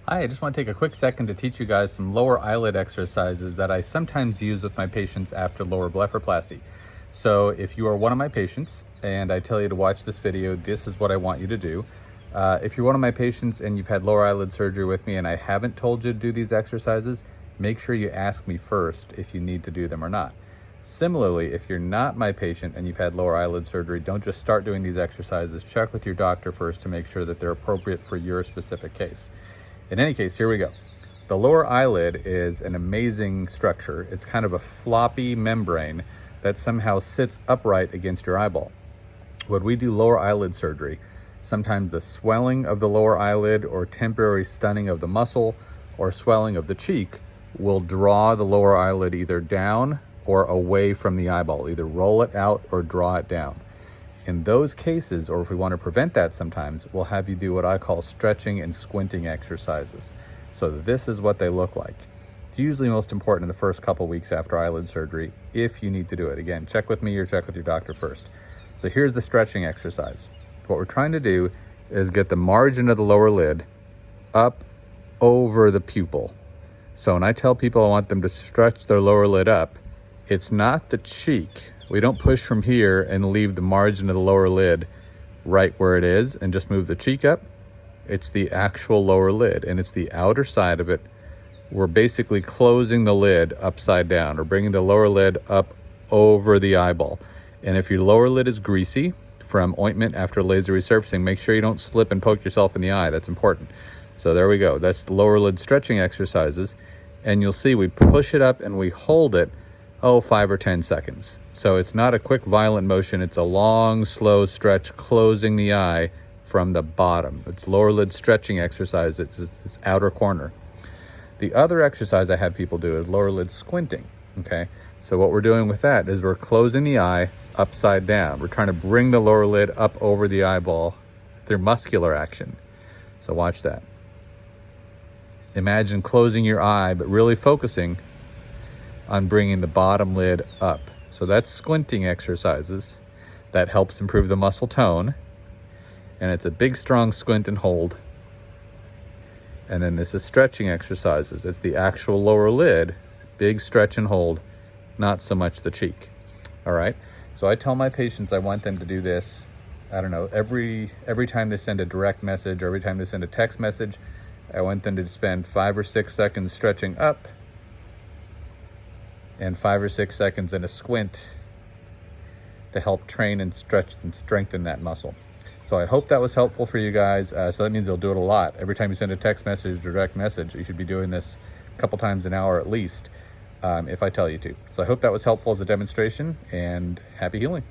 Hi, I just want to take a quick second to teach you guys some lower eyelid exercises that I sometimes use with my patients after lower blepharoplasty. So if you are one of my patients and I tell you to watch this video, this is what I want you to do. If you're one of my patients and you've had lower eyelid surgery with me and I haven't told you to do these exercises, make sure you ask me first if you need to do them or not. Similarly, if you're not my patient and you've had lower eyelid surgery, don't just start doing these exercises. Check with your doctor first to make sure that they're appropriate for your specific case. In any case, here we go. The lower eyelid is an amazing structure. It's kind of a floppy membrane that somehow sits upright against your eyeball. When we do lower eyelid surgery, sometimes the swelling of the lower eyelid or temporary stunning of the muscle or swelling of the cheek will draw the lower eyelid either down or away from the eyeball, either roll it out or draw it down. In those cases, or if we want to prevent that sometimes, we'll have you do what I call stretching and squinting exercises. So this is what they look like. It's usually most important in the first couple weeks after eyelid surgery, if you need to do it. Again, check with me or check with your doctor first. So here's the stretching exercise. What we're trying to do is get the margin of the lower lid up over the pupil. So when I tell people I want them to stretch their lower lid up, it's not the cheek. We don't push from here and leave the margin of the lower lid right where it is and just move the cheek up. It's the actual lower lid, and it's the outer side of it. We're basically closing the lid upside down or bringing the lower lid up over the eyeball. And if your lower lid is greasy from ointment after laser resurfacing, make sure you don't slip and poke yourself in the eye. That's important. So there we go. That's the lower lid stretching exercises. And you'll see we push it up and we hold it 5 or 10 seconds. So it's not a quick violent motion, it's a long slow stretch closing the eye from the bottom. It's lower lid stretching exercise. It's this outer corner. The other exercise I have people do is lower lid squinting. Okay, so what we're doing with that is we're closing the eye upside down. We're trying to bring the lower lid up over the eyeball through muscular action. So watch that. Imagine closing your eye but really focusing on bringing the bottom lid up. So that's squinting exercises. That helps improve the muscle tone. And it's a big, strong squint and hold. And then this is stretching exercises. It's the actual lower lid, big stretch and hold, not so much the cheek. All right. So I tell my patients I want them to do this, I don't know, every time they send a direct message or every time they send a text message, I want them to spend 5 or 6 seconds stretching up and 5 or 6 seconds in a squint to help train and stretch and strengthen that muscle. So I hope that was helpful for you guys. So that means they'll do it a lot. Every time you send a text message or direct message, you should be doing this a couple times an hour at least, if I tell you to. So I hope that was helpful as a demonstration, and happy healing.